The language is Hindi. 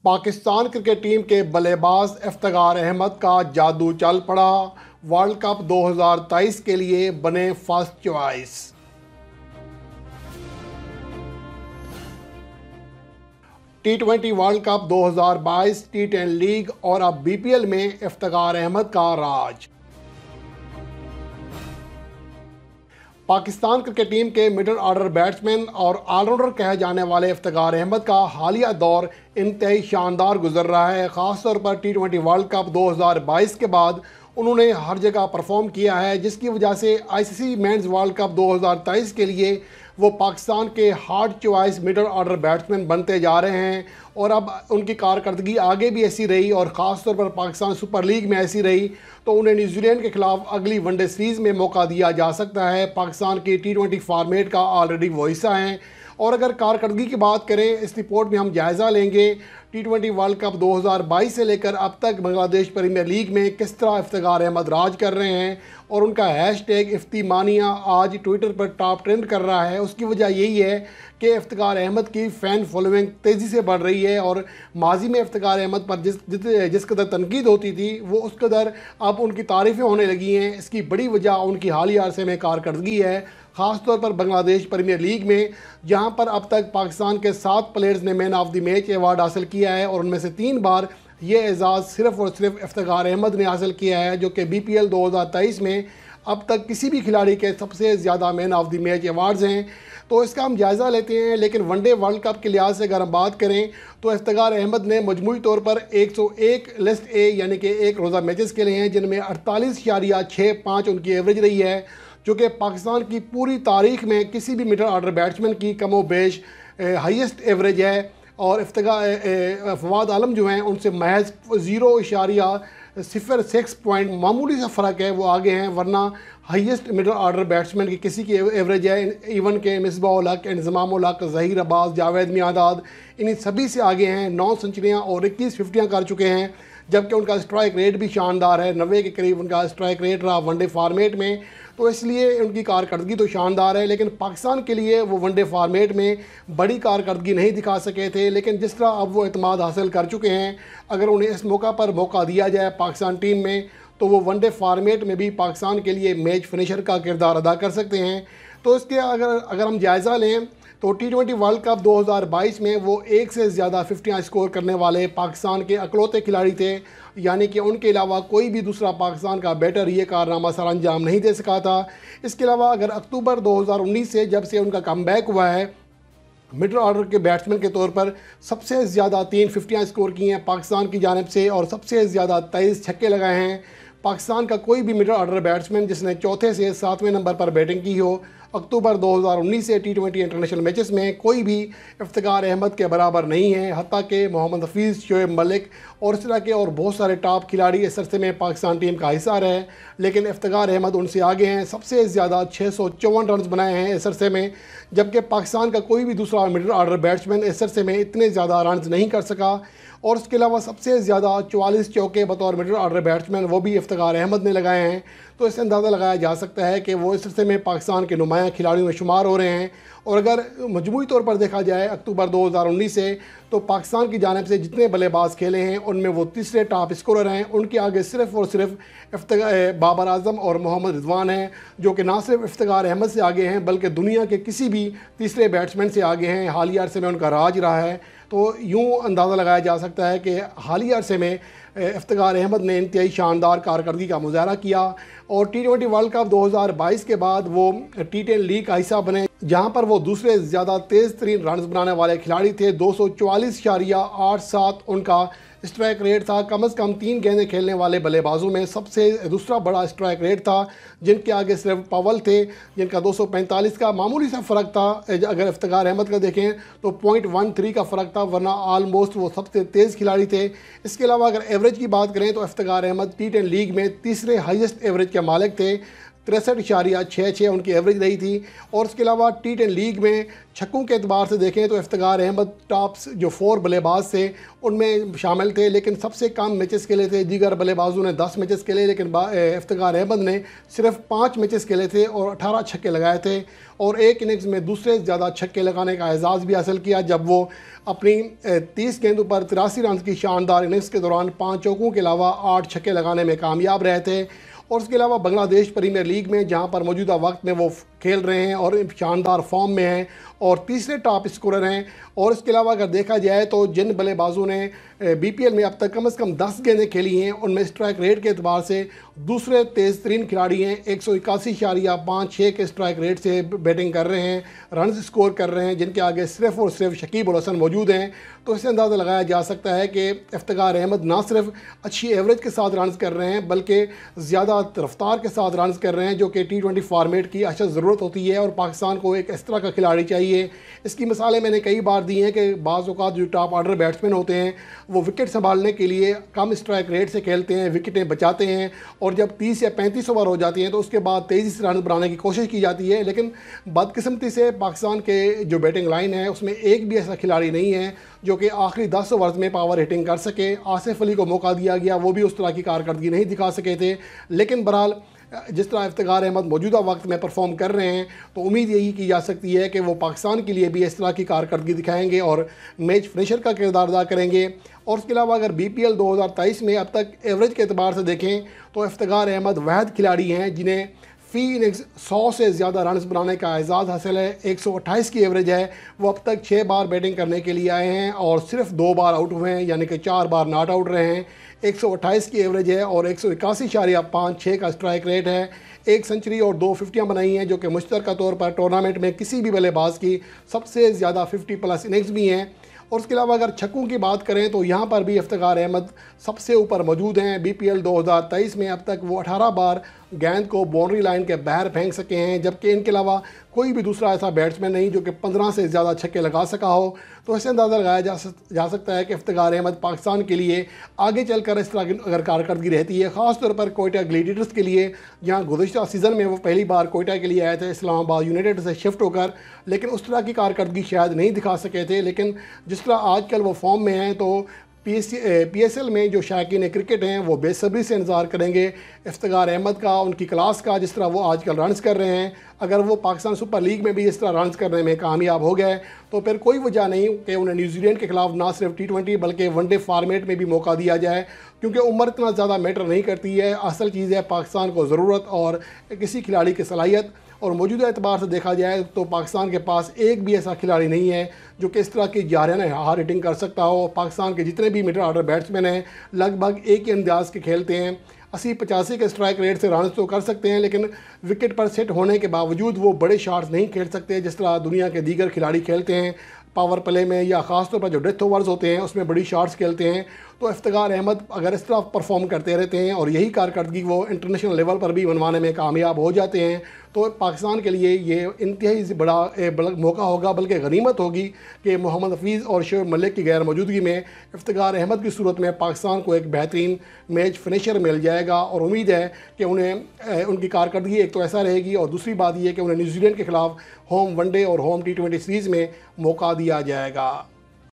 पाकिस्तान क्रिकेट टीम के बल्लेबाज इफ्तिखार अहमद का जादू चल पड़ा। वर्ल्ड कप 2023 के लिए बने first choice. T20 world cup 2022, T10 league और अब BPL में इफ्तिखार अहमद का राज। पाकिस्तान क्रिकेट टीम के मिडिल ऑर्डर बैट्समैन और ऑलराउंडर कहे जाने वाले इफ्तिखार अहमद का हालिया दौर इंतहाई शानदार गुजर रहा है। ख़ासतौर पर T20 वर्ल्ड कप 2022 के बाद उन्होंने हर जगह परफॉर्म किया है, जिसकी वजह से ICC मेंस वर्ल्ड कप 2023 के लिए वो पाकिस्तान के hard choice middle order batsman बनते जा रहे हैं। और अब उनकी कारकर्दगी आगे भी ऐसी रही और ख़ास तौर पर पाकिस्तान सुपर लीग में ऐसी रही तो उन्हें न्यूजीलैंड के खिलाफ अगली वनडे सीरीज़ में मौका दिया जा सकता है। पाकिस्तान के T20 फॉर्मेट का ऑलरेडी वो हिस्सा हैं। और अगर कारकर्दगी की बात करें, इस रिपोर्ट में हम जायज़ा लेंगे T20 वर्ल्ड कप 2022 से लेकर अब तक बांग्लादेश प्रीमियर लीग में किस तरह इफ्तिखार अहमद राज कर रहे हैं। और उनका हैशटैग इफ्तिमानिया आज ट्विटर पर टॉप ट्रेंड कर रहा है। उसकी वजह यही है कि इफ्तिखार अहमद की फ़ैन फॉलोइंग तेज़ी से बढ़ रही है और माजी में इफ्तिखार अहमद पर जिस कदर तनकीद होती थी वो उस कदर अब उनकी तारीफ़ें होने लगी हैं। इसकी बड़ी वजह उनकी हालिया अरसे में कारकर्दगी है, ख़ासतौर पर बांग्लादेश प्रीमियर लीग में, जहां पर अब तक पाकिस्तान के 7 प्लेयर्स ने man of the match award हासिल किया है और उनमें से 3 बार ये एजाज़ सिर्फ़ और सिर्फ इफ्तिखार अहमद ने हासिल किया है, जो कि BPL 2023 में अब तक किसी भी खिलाड़ी के सबसे ज़्यादा man of the match awards हैं। तो इसका हम जायज़ा लेते हैं। लेकिन वनडे वर्ल्ड कप के लिहाज से अगर हम बात करें तो इफ्तिखार अहमद ने मजमूई तौर पर 101 लिस्ट ए यानी कि एक रोज़ा मैचेस खेले हैं, जिनमें 48.65 उनकी एवरेज रही है, जो कि पाकिस्तान की पूरी तारीख में किसी भी मिडिल ऑर्डर बैट्समैन की कमो बेश हाईएस्ट एवरेज है। और फवाद आलम जो हैं उनसे महज 0.06 पॉइंट मामूली सा फ़र्क है, वो आगे हैं, वरना हाईएस्ट मिडिल ऑर्डर बैट्समैन की किसी की एवरेज है इवन के मिसबाह उल हक, इंज़माम उल हक, ज़हीर अब्बास, जावेद मियांदाद, इन्हीं सभी से आगे हैं। 9 सेंचुरियाँ और 21 फिफ्टियाँ कर चुके हैं, जबकि उनका स्ट्राइक रेट भी शानदार है। 90 के करीब उनका स्ट्राइक रेट रहा वनडे फॉर्मेट में, तो इसलिए उनकी कारकर्दगी तो शानदार है। लेकिन पाकिस्तान के लिए वो वनडे फॉर्मेट में बड़ी कारकर्दगी नहीं दिखा सके थे। लेकिन जिस तरह अब वो एतमाद हासिल कर चुके हैं, अगर उन्हें इस मौका पर मौका दिया जाए पाकिस्तान टीम में तो वो वनडे फॉर्मेट में भी पाकिस्तान के लिए मैच फिनिशर का किरदार अदा कर सकते हैं। तो इसके अगर हम जायज़ा लें तो T20 वर्ल्ड कप 2022 में वो एक से ज़्यादा 50 स्कोर करने वाले पाकिस्तान के अकलौते खिलाड़ी थे, यानी कि उनके अलावा कोई भी दूसरा पाकिस्तान का बैटर ये कारनामा सर अंजाम नहीं दे सका था। इसके अलावा अगर अक्टूबर 2019 से जब से उनका कमबैक हुआ है, मिडिल ऑर्डर के बैट्समैन के तौर पर सबसे ज़्यादा 3 50 स्कोर की हैं पाकिस्तान की जानिब से और सबसे ज़्यादा 23 छक्के लगाए हैं। पाकिस्तान का कोई भी मिडिल ऑर्डर बैट्समैन जिसने चौथे से 7वें नंबर पर बैटिंग की हो अक्टूबर 2019 से T20 इंटरनेशनल मैचेस में कोई भी इफ्तिखार अहमद के बराबर नहीं है। हत्ता के मोहम्मद हफीज़, शोएब मलिक और इस तरह के और बहुत सारे टॉप खिलाड़ी इस अरसे में पाकिस्तान टीम का हिस्सा रहे, लेकिन इफ्तिखार अहमद उनसे आगे हैं। सबसे ज़्यादा 654 रन बनाए हैं इस अरसे में, जबकि पाकिस्तान का कोई भी दूसरा मिडिल ऑर्डर बैट्समैन इस अरसे में इतने ज़्यादा रन नहीं कर सका। और इसके अलावा सबसे ज़्यादा 44 चौके बतौर मिडिल ऑर्डर बैट्समैन वो भी इफ्तिखार अहमद ने लगाए हैं। तो इससे अंदाज़ा लगाया जा सकता है कि वो इस अरसे में पाकिस्तान के नुमायाँ खिलाड़ियों में शुमार हो रहे हैं। और अगर मजमूई तौर पर देखा जाए अक्टूबर 2019 से तो पाकिस्तान की जानिब से जितने बल्लेबाज खेले हैं उनमें वो तीसरे टॉप स्कोरर हैं। उनके आगे सिर्फ़ और सिर्फ बाबर आजम और मोहम्मद रिजवान हैं, जो कि ना सिर्फ इफ्तिखार अहमद से आगे हैं बल्कि दुनिया के किसी भी तीसरे बैट्समैन से आगे हैं। हालिया अरसे में उनका राज रहा है। तो यूँ अंदाज़ा लगाया जा सकता है कि हालिया अरसे में इफ्तिखार अहमद ने इंतहाई शानदार कारकर्दगी का मुजाहरा किया और T20 वर्ल्ड कप 2022 के बाद वो T10 लीग का हिस्सा बने, जहां पर वो दूसरे ज़्यादा तेज़ तरीन रन बनाने वाले खिलाड़ी थे। 244.87 उनका स्ट्राइक रेट था। कम से कम 3 गेंदें खेलने वाले बल्लेबाजों में सबसे दूसरा बड़ा स्ट्राइक रेट था, जिनके आगे सिर्फ पवल थे जिनका 245 का मामूली सा फ़र्क था। अगर इफ्तिखार अहमद का देखें तो 0.13 का फ़र्क था, वरना आलमोस्ट वो सबसे तेज़ खिलाड़ी थे। इसके अलावा अगर एवरेज की बात करें तो इफ्तिखार अहमद T10 लीग में तीसरे हाईएस्ट एवरेज के मालिक थे। 63.66 उनकी एवरेज रही थी। और उसके अलावा T10 लीग में छक्कों के अतबार से देखें तो इफ्तिखार अहमद टॉप्स जो 4 बल्लेबाज थे उनमें शामिल थे, लेकिन सबसे कम मैचेस खेले थे। दीगर बल्लेबाजों ने 10 मैचेस खेले, लेकिन इफ्तिखार अहमद ने सिर्फ 5 मैचेस खेले थे और 18 छक्के लगाए थे और एक इनिंग्स में दूसरे से ज़्यादा छक्के लगाने का एजाज़ भी हासिल किया जब वो अपनी 30 गेंदों पर 83 रन की शानदार इनिंग्स के दौरान 5 चौकों के अलावा 8 छक्के लगाने में कामयाब रहे थे। और उसके अलावा बांग्लादेश प्रीमियर लीग में जहां पर मौजूदा वक्त में वो खेल रहे हैं और शानदार फॉर्म में हैं और तीसरे टॉप स्कोरर हैं। और इसके अलावा अगर देखा जाए तो जिन बल्लेबाजों ने BPL में अब तक कम से कम 10 गेंदें खेली हैं उनमें स्ट्राइक रेट के अतबार से दूसरे तेज़ तरीन खिलाड़ी हैं। 181.56 के स्ट्राइक रेट से बैटिंग कर रहे हैं, रन स्कोर कर रहे हैं, जिनके आगे सिर्फ और सिर्फ शकीब उल हसन मौजूद हैं। तो इससे अंदाज़ा लगाया जा सकता है कि इफ्तिखार अहमद ना सिर्फ अच्छी एवरेज के साथ रन कर रहे हैं बल्कि ज़्यादा रफ्तार के साथ रन कर रहे हैं, जो कि T20 फॉर्मेट की अशद ज़रूरत होती है और पाकिस्तान को एक इस तरह का खिलाड़ी चाहिए। इसकी मिसालें मैंने कई बार दी हैं कि बाज़ औक़ात जो टॉप ऑर्डर बैट्समैन होते हैं वो विकेट संभालने के लिए कम स्ट्राइक रेट से खेलते हैं, विकेटें बचाते हैं और जब 30 या 35 ओवर हो जाती हैं तो उसके बाद तेज़ी से रन बनाने की कोशिश की जाती है। लेकिन बदकिस्मती से पाकिस्तान के जो बैटिंग लाइन है उसमें एक भी ऐसा खिलाड़ी नहीं है जो कि आखिरी 10 ओवर्स में पावर हिटिंग कर सके। आसिफ अली को मौका दिया गया, वो भी उस तरह की कारकर्दगी नहीं दिखा सके थे। लेकिन बहरहाल जिस तरह इफ्तिखार अहमद मौजूदा वक्त में परफॉर्म कर रहे हैं तो उम्मीद यही की जा सकती है कि वो पाकिस्तान के लिए भी इस तरह की कारकर्दगी दिखाएंगे और मैच फिनिशर का किरदार अदा करेंगे। और उसके अलावा अगर BPL 2023 में अब तक एवरेज के अतबार से देखें तो इफ्तिखार अहमद वाहिद खिलाड़ी हैं जिन्हें फ़ी इनिंग्स 100 से ज़्यादा रन्स बनाने का एजाज़ हासिल है। 128 की एवरेज है। वो अब तक 6 बार बैटिंग करने के लिए आए हैं और सिर्फ 2 बार आउट हुए हैं, यानी कि 4 बार नॉट आउट रहे हैं। 128 की एवरेज है और 181.56 का स्ट्राइक रेट है। 1 सेंचुरी और 2 फिफ्टियाँ बनाई हैं, जो कि मुश्तरका तौर पर टूर्नामेंट में किसी भी बल्लेबाज की सबसे ज़्यादा 50+ इनिंग्स भी हैं। और उसके अलावा अगर छक्कों की बात करें तो यहाँ पर भी इफ्तिखार अहमद सबसे ऊपर मौजूद हैं। BPL 2023 में अब तक वो 18 बार गेंद को बाउंड्री लाइन के बाहर फेंक सके हैं, जबकि इनके अलावा कोई भी दूसरा ऐसा बैट्समैन नहीं जो कि 15 से ज़्यादा छक्के लगा सका हो। तो ऐसे अंदाज़ा लगाया जा सकता है कि इफ्तिखार अहमद पाकिस्तान के लिए आगे चलकर इस तरह की अगर कारकर्दगी रहती है, ख़ास तौर पर कोयटा ग्लैडिएटर्स के लिए, जहाँ गुज़श्ता सीज़न में वो पहली बार कोयटा के लिए आए थे इस्लामाबाद यूनाइटेड से शिफ्ट होकर, लेकिन उस तरह की कारकर्दगी शायद नहीं दिखा सके थे। लेकिन जिस तरह आजकल वो फॉर्म में हैं तो PSL में जो शायकीन क्रिकेट हैं वो बेसब्री से इंतज़ार करेंगे इफ्तिखार अहमद का, उनकी क्लास का, जिस तरह वो आजकल रन्स कर रहे हैं। अगर वो पाकिस्तान सुपर लीग में भी इस तरह रन्स करने में कामयाब हो गए तो फिर कोई वजह नहीं कि उन्हें न्यूजीलैंड के खिलाफ ना सिर्फ T20 बल्कि वनडे फॉर्मेट में भी मौका दिया जाए, क्योंकि उम्र इतना ज़्यादा मैटर नहीं करती है। असल चीज़ है पाकिस्तान को ज़रूरत और किसी खिलाड़ी की सलाहियत। और मौजूदा एतबार से देखा जाए तो पाकिस्तान के पास एक भी ऐसा खिलाड़ी नहीं है जो कि इस तरह की जारियाना हार हिटिंग कर सकता हो। पाकिस्तान के जितने भी मिडिल ऑर्डर बैट्समैन हैं लगभग एक ही अंदाज के खेलते हैं। 80-85 के स्ट्राइक रेट से रन तो कर सकते हैं, लेकिन विकेट पर सेट होने के बावजूद वो बड़े शॉट्स नहीं खेल सकते जिस तरह दुनिया के दीगर खिलाड़ी खेलते हैं। पावर प्ले में या ख़ास तौर पर जो डेथ ओवर्स होते हैं उसमें बड़ी शॉट्स खेलते हैं। तो इफ्तिखार अहमद अगर इस तरह परफॉर्म करते रहते हैं और यही कारकर्दगी वो इंटरनेशनल लेवल पर भी बनवाने में कामयाब हो जाते हैं तो पाकिस्तान के लिए ये इंतहाई बड़ा मौका होगा, बल्कि गनीमत होगी कि मोहम्मद हफीज़ और शोएब मलिक की गैर मौजूदगी में इफ्तिखार अहमद की सूरत में पाकिस्तान को एक बेहतरीन मैच फिनिशर मिल जाएगा। और उम्मीद है कि उन्हें उनकी कारकर्दगी एक तो ऐसा रहेगी और दूसरी बात यह कि उन्हें न्यूजीलैंड के खिलाफ होम वनडे और होम T20 सीरीज़ में मौका दिया जाएगा।